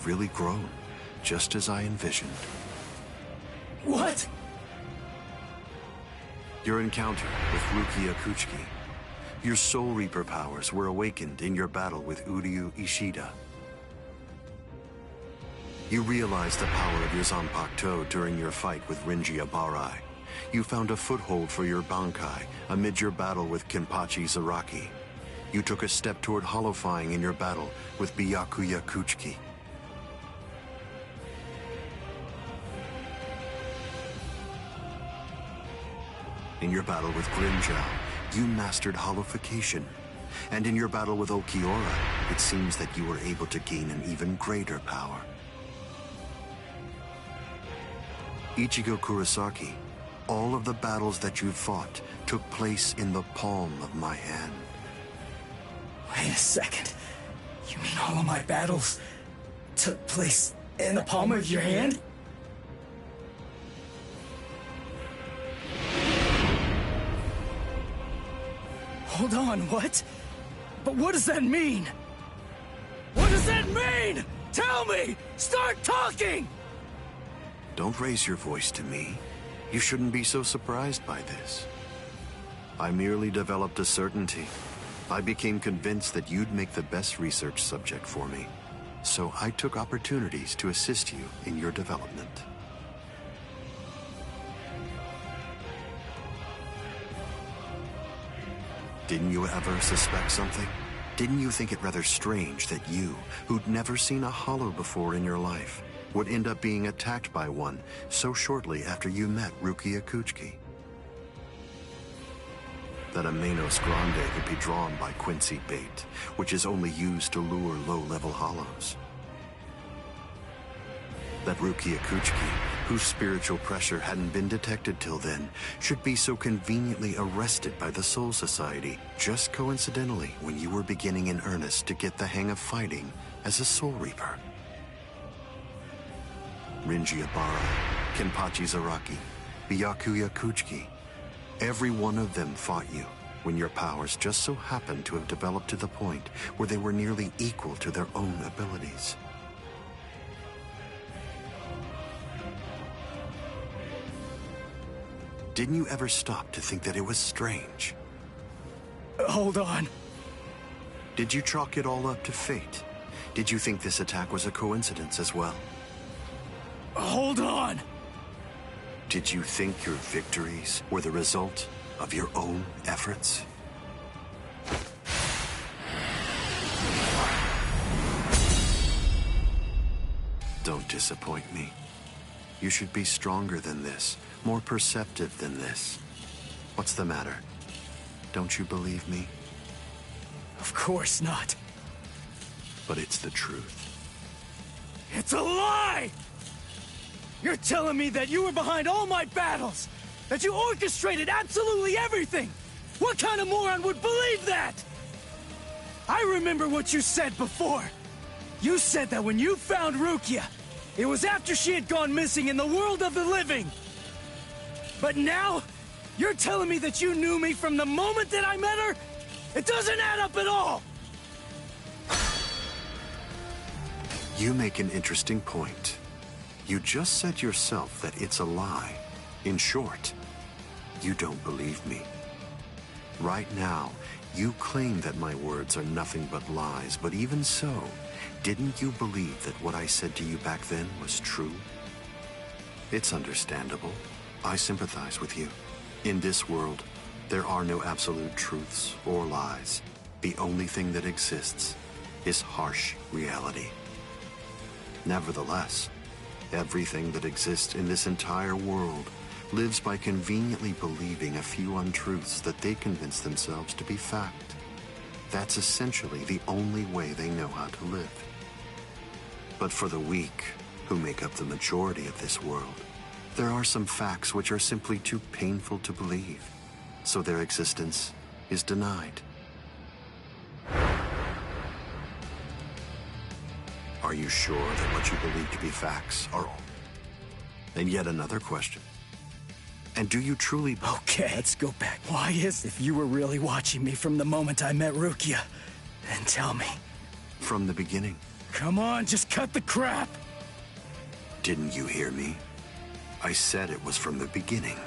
have really grown, just as I envisioned. What? Your encounter with Rukia Kuchiki. Your Soul Reaper powers were awakened in your battle with Uryu Ishida. You realized the power of your Zanpakuto during your fight with Rinji Abarai. You found a foothold for your Bankai amid your battle with Kenpachi Zaraki. You took a step toward holofying in your battle with Byakuya Kuchiki. In your battle with Grimjow, you mastered holification. And in your battle with Okiora, it seems that you were able to gain an even greater power. Ichigo Kurosaki, all of the battles that you fought took place in the palm of my hand. Wait a second. You mean all of my battles took place in the palm of your hand? Hold on, what? But what does that mean? What does that mean? Tell me! Start talking! Don't raise your voice to me. You shouldn't be so surprised by this. I merely developed a certainty. I became convinced that you'd make the best research subject for me. So I took opportunities to assist you in your development. Didn't you ever suspect something? Didn't you think it rather strange that you, who'd never seen a hollow before in your life, would end up being attacked by one so shortly after you met Rukia Kuchiki? That a Manos Grande would be drawn by Quincy bait, which is only used to lure low-level hollows. That Rukia Kuchiki, whose spiritual pressure hadn't been detected till then, should be so conveniently arrested by the Soul Society just coincidentally when you were beginning in earnest to get the hang of fighting as a Soul Reaper. Rinji Abarai, Kenpachi Zaraki, Byakuya Kuchiki, every one of them fought you when your powers just so happened to have developed to the point where they were nearly equal to their own abilities. Didn't you ever stop to think that it was strange? Hold on. Did you chalk it all up to fate? Did you think this attack was a coincidence as well? Hold on! Did you think your victories were the result of your own efforts? Don't disappoint me. You should be stronger than this, more perceptive than this. What's the matter? Don't you believe me? Of course not. But it's the truth. It's a lie! You're telling me that you were behind all my battles! That you orchestrated absolutely everything! What kind of moron would believe that? I remember what you said before. You said that when you found Rukia, it was after she had gone missing in the world of the living. But now, you're telling me that you knew me from the moment that I met her? It doesn't add up at all! You make an interesting point. You just said yourself that it's a lie. In short, you don't believe me. Right now, you claim that my words are nothing but lies, but even so, didn't you believe that what I said to you back then was true? It's understandable. I sympathize with you. In this world, there are no absolute truths or lies. The only thing that exists is harsh reality. Nevertheless, everything that exists in this entire world lives by conveniently believing a few untruths that they convince themselves to be fact. That's essentially the only way they know how to live. But for the weak, who make up the majority of this world, there are some facts which are simply too painful to believe, so their existence is denied. Are you sure that what you believe to be facts are all? And yet another question. And do you truly... Okay, let's go back. Why is if you were really watching me from the moment I met Rukia, then tell me. From the beginning. Come on, just cut the crap! Didn't you hear me? I said it was from the beginning.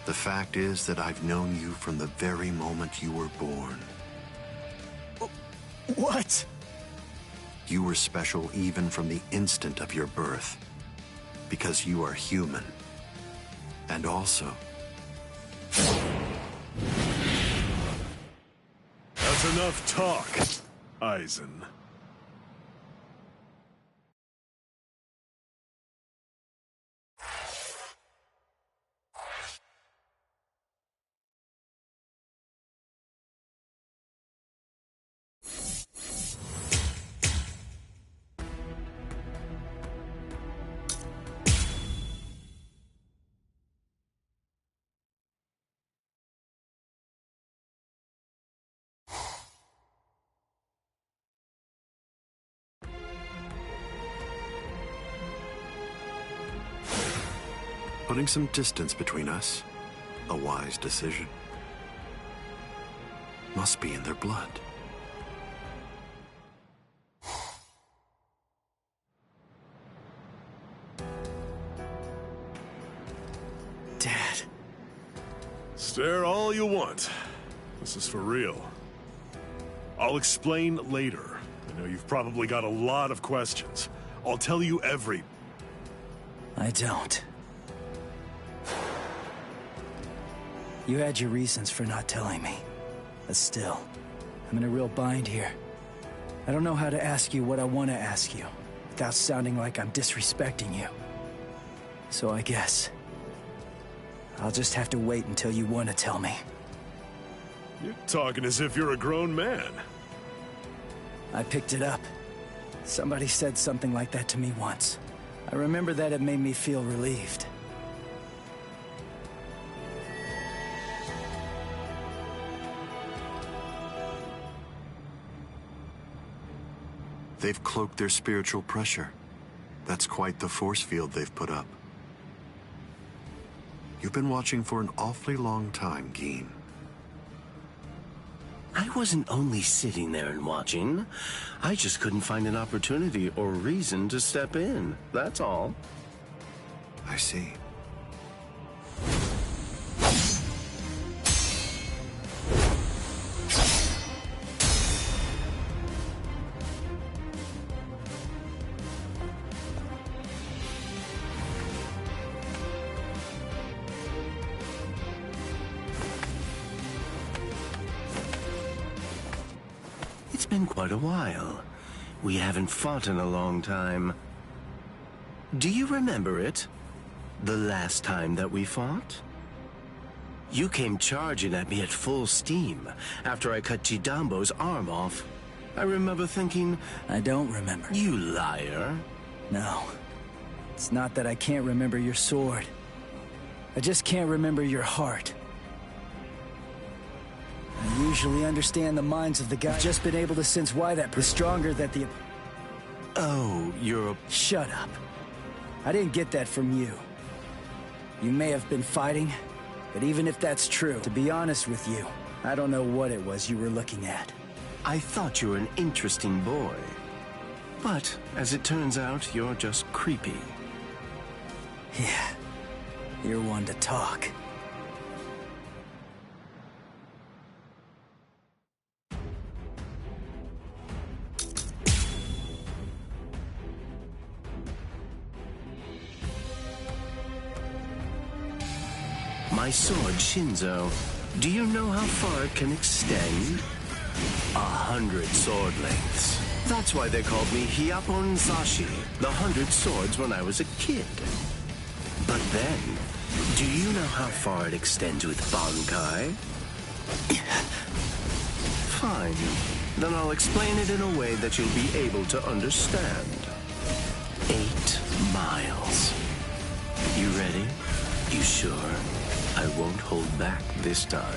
The fact is that I've known you from the very moment you were born. What? You were special even from the instant of your birth, because you are human. And also... That's enough talk, Eisen. Putting some distance between us, a wise decision. Must be in their blood. Dad. Stare all you want. This is for real. I'll explain later. I know you've probably got a lot of questions. I'll tell you every... I don't. You had your reasons for not telling me. But still, I'm in a real bind here. I don't know how to ask you what I want to ask you, without sounding like I'm disrespecting you. So I guess... I'll just have to wait until you want to tell me. You're talking as if you're a grown man. I picked it up. Somebody said something like that to me once. I remember that it made me feel relieved. They've cloaked their spiritual pressure. That's quite the force field they've put up. You've been watching for an awfully long time, Geen. I wasn't only sitting there and watching. I just couldn't find an opportunity or reason to step in. That's all. I see. It's been quite a while. We haven't fought in a long time. Do you remember it? The last time that we fought? You came charging at me at full steam after I cut Chidambo's arm off. I remember thinking... I don't remember. You liar. No. It's not that I can't remember your sword. I just can't remember your heart. I usually understand the minds of the guy. I've just been able to sense why that person is stronger than the... Oh, you're a... Shut up. I didn't get that from you. You may have been fighting, but even if that's true, to be honest with you, I don't know what it was you were looking at. I thought you were an interesting boy. But, as it turns out, you're just creepy. Yeah. You're one to talk. My sword, Shinzo, do you know how far it can extend? 100 sword lengths. That's why they called me Hyapon Zashi, the 100 swords when I was a kid. But then, do you know how far it extends with Bankai? Fine. Then I'll explain it in a way that you'll be able to understand. 8 miles. You ready? You sure? I won't hold back this time.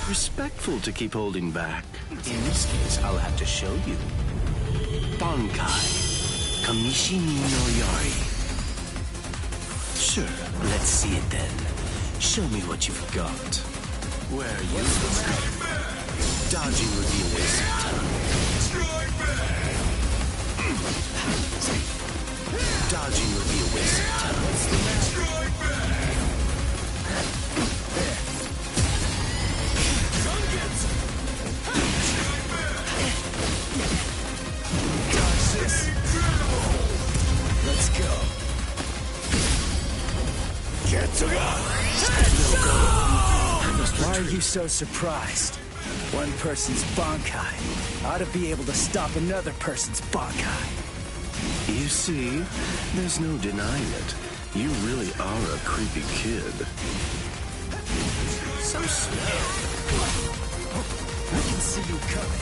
Respectful to keep holding back. In this case, I'll have to show you. Bankai. Kamishini no Yari. Sure, let's see it then. Show me what you've got. Where are you? Dodging would be a waste of time. Dodging would be a waste of time. Dodge this. Let's go. Get to go! Why are you so surprised? One person's Bankai ought to be able to stop another person's Bankai. You see, there's no denying it. You really are a creepy kid. So slow. I can see you coming.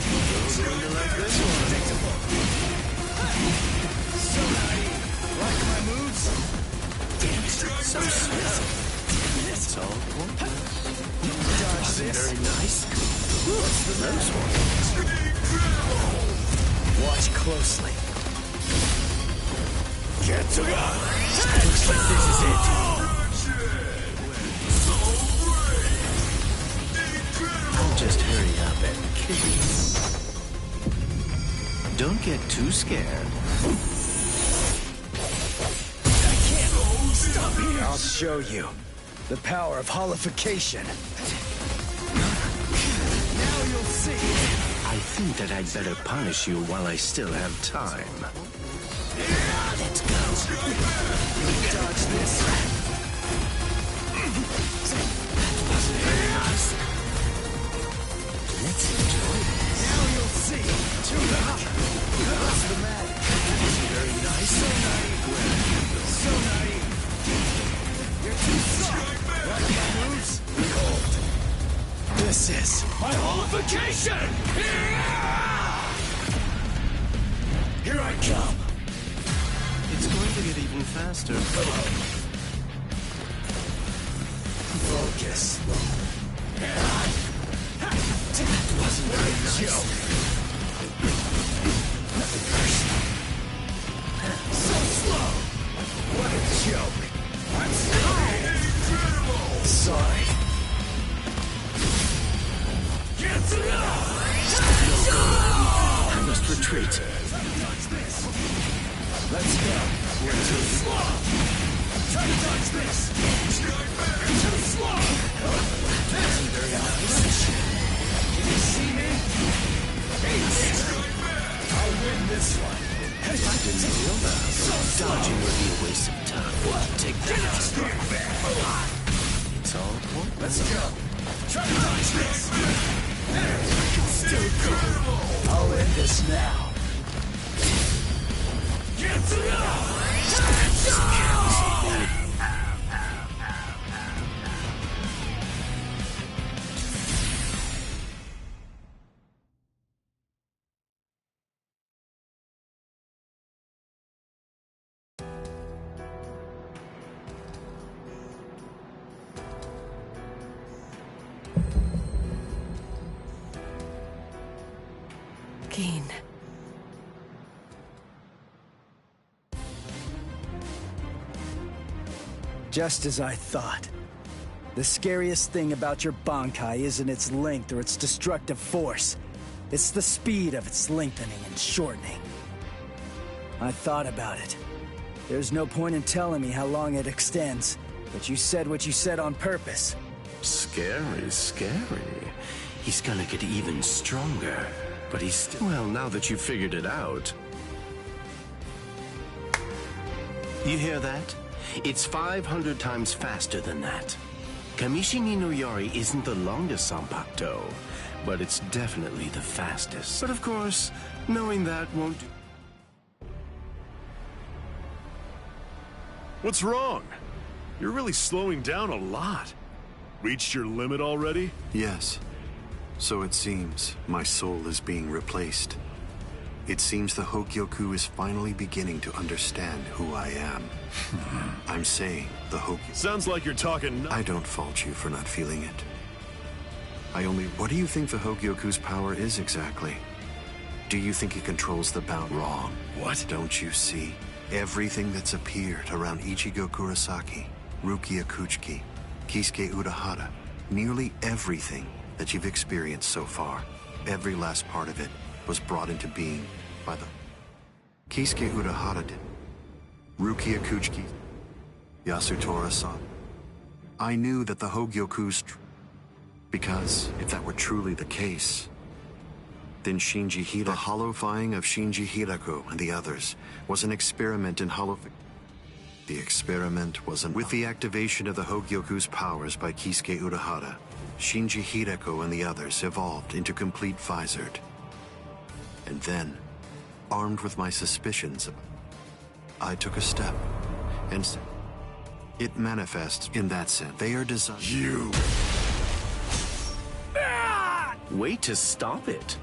You're going to like this one. Predictable. So naive. Like my moves? Damn it, so slow. It's all pointless. Dodge this. Very nice. What's the next one? Watch closely. Get to go! Looks like this is it. I'll just hurry up and kill you. Don't get too scared. I can't stop here. I'll show you the power of holification. Now you'll see. I think that I'd better punish you while I still have time. Let's go. Dodge this. Let's enjoy this. Now you'll see. What's the matter? Very nice. So naive. So naive. You're too soft. Like my moves? Cold. This is my holification! Here I come. It's going to get even faster. Focus. That wasn't very nice. Nothing personal. So slow. What a joke. I'm sorry. Get to I must retreat. Let's go. We're too slow. Try to dodge this. Too slow. That's very nice. Can you see me? Hey, I'll win this one. I didn't feel that. Dodging would be a waste of time. Take that. It's all pointless. Let's go. Try to dodge this. There. I can still go. I'll end this now. Get to go! Keen. Just as I thought. The scariest thing about your Bankai isn't its length or its destructive force. It's the speed of its lengthening and shortening. I thought about it. There's no point in telling me how long it extends, but you said what you said on purpose. Scary, scary. He's gonna get even stronger. But he's still... Well, now that you've figured it out... You hear that? It's 500 times faster than that. Kamishi ni no Yori isn't the longest Sanpakuto, but it's definitely the fastest. But of course, knowing that won't do... What's wrong? You're really slowing down a lot. Reached your limit already? Yes. So it seems my soul is being replaced. It seems the Hogyoku is finally beginning to understand who I am. I'm saying the Hogyoku... Sounds like you're talking... I don't fault you for not feeling it. What do you think the Hogyoku's power is exactly? Do you think it controls the bound? Wrong. What? Don't you see? Everything that's appeared around Ichigo Kurosaki, Rukia Kuchiki, Kisuke Urahara, nearly everything that you've experienced so far, every last part of it was brought into being by the... Kisuke Urahara did. Rukia Kuchiki, Yasutora-san. I knew that the Hogyoku's because if that were truly the case, then Shinji Hira, the hollowifying of Shinji Hirako and the others, was an experiment in The experiment was with the activation of the Hogyoku's powers by Kisuke Urahara, Shinji Hirako and the others evolved into complete Visored. And then, armed with my suspicions, I took a step, and it manifests in that sense. They are designed. You! Wait to stop it.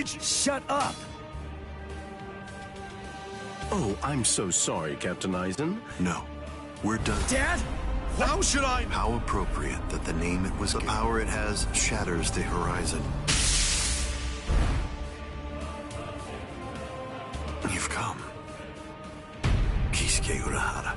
Shut up! Oh, I'm so sorry, Captain Eisen. No, we're done. Dad? How should I? How appropriate that the name it was. The power it has shatters the horizon. You've come. Kisuke Urahara.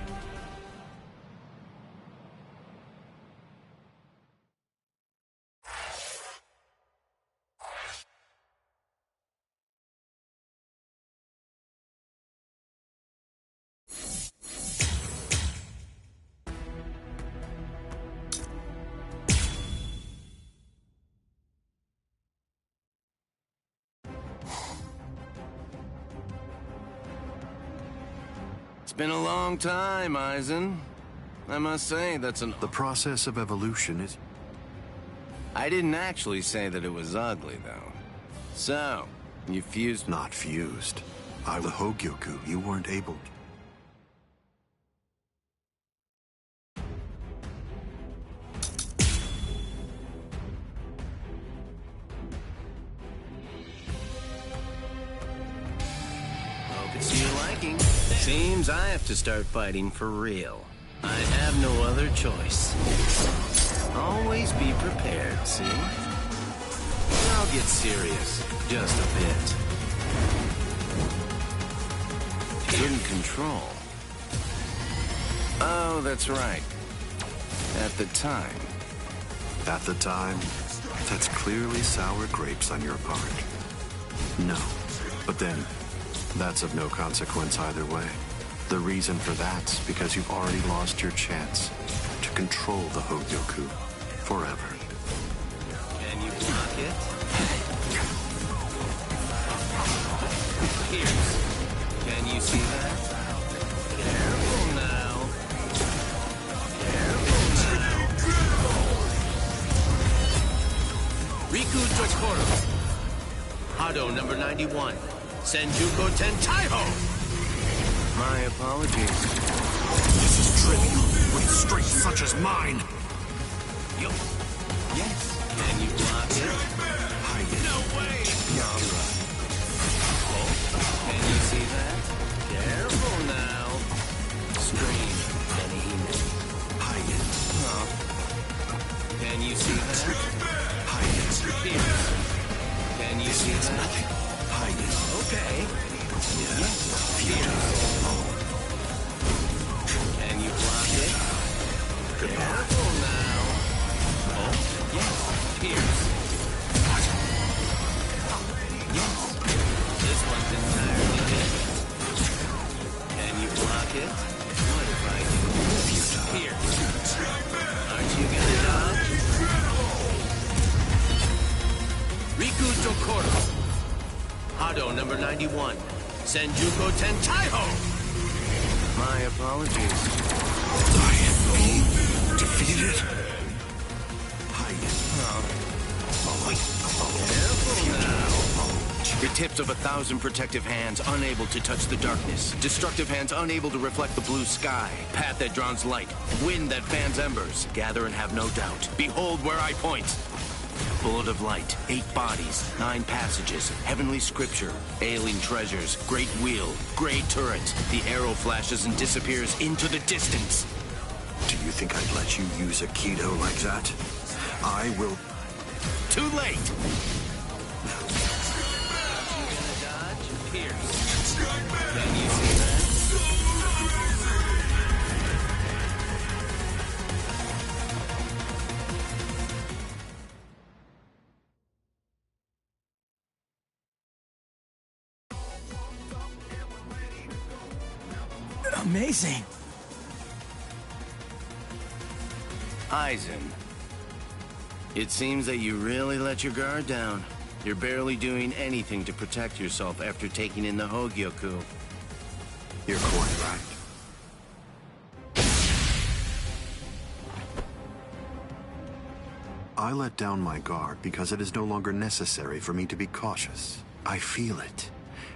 It's been a long time, Eisen. I must say, The process of evolution is... I didn't actually say that it was ugly, though. So, you fused... not fused. The Hogyoku, you weren't able to. Hope it's to your liking. Seems I have to start fighting for real. I have no other choice. Always be prepared, see? I'll get serious, just a bit. In control. Oh, that's right. At the time. At the time, that's clearly sour grapes on your part. No, but then, that's of no consequence either way. The reason for that's because you've already lost your chance to control the Hogyoku forever. Can you block it? Pierce. Can you see that? Careful now. Careful now. Riku Tokoro. Hado number 91. Senjuko Tentaiho. My apologies. This is trivial with strength such as mine. Yo. Yes. Can you block it? Hide it. No way. All right. Oh, can you see that? Careful now. Scream, Benihime. Hide it. Oh. Can you see that? Hide it. Pierce. Can you see that? Hide it. Okay. Yes. Pierce. Can you block it? Careful now. Oh, yes. Pierce. Yes. This one's entirely different. Can you block it? What if I do? Pierce. Aren't you gonna dodge? Riku Tokoro. Hado number 91. Senjuko Tentaiho. My apologies. I am being defeated. Hide it. Careful now. The tips of 1,000 protective hands unable to touch the darkness. Destructive hands unable to reflect the blue sky. Path that draws light. Wind that fans embers. Gather and have no doubt. Behold where I point. Bullet of light, 8 bodies, 9 passages, heavenly scripture, ailing treasures, great wheel, gray turret. The arrow flashes and disappears into the distance. Do you think I'd let you use a Kido like that? I will... Too late! You gonna dodge? Pierce. Can you see that? Amazing. Aizen. It seems that you really let your guard down. You're barely doing anything to protect yourself after taking in the Hogyoku. You're quite right. I let down my guard because it is no longer necessary for me to be cautious. I feel it.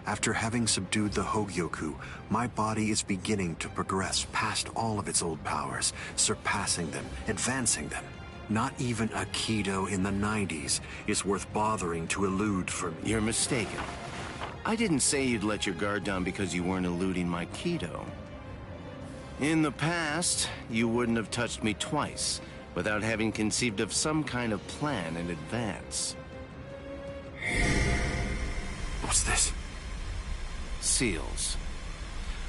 After having subdued the Hogyoku, my body is beginning to progress past all of its old powers, surpassing them, advancing them. Not even a Kido in the 90s is worth bothering to elude for me. You're mistaken. I didn't say you'd let your guard down because you weren't eluding my Kido. In the past, you wouldn't have touched me twice without having conceived of some kind of plan in advance. What's this? Seals.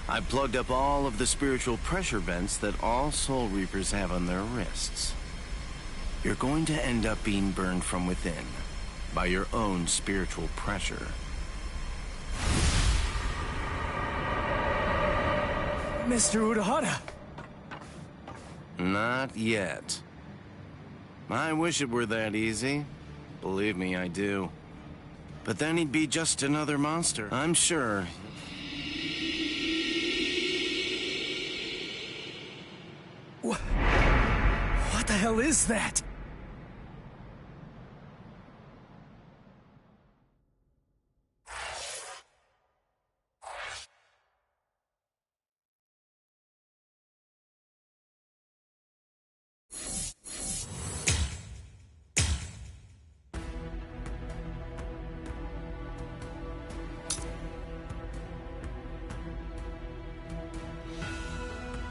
I plugged up all of the spiritual pressure vents that all Soul Reapers have on their wrists. You're going to end up being burned from within by your own spiritual pressure. Mr. Urahara. Not yet. I wish it were that easy. Believe me, I do. But then he'd be just another monster. I'm sure. What the hell is that?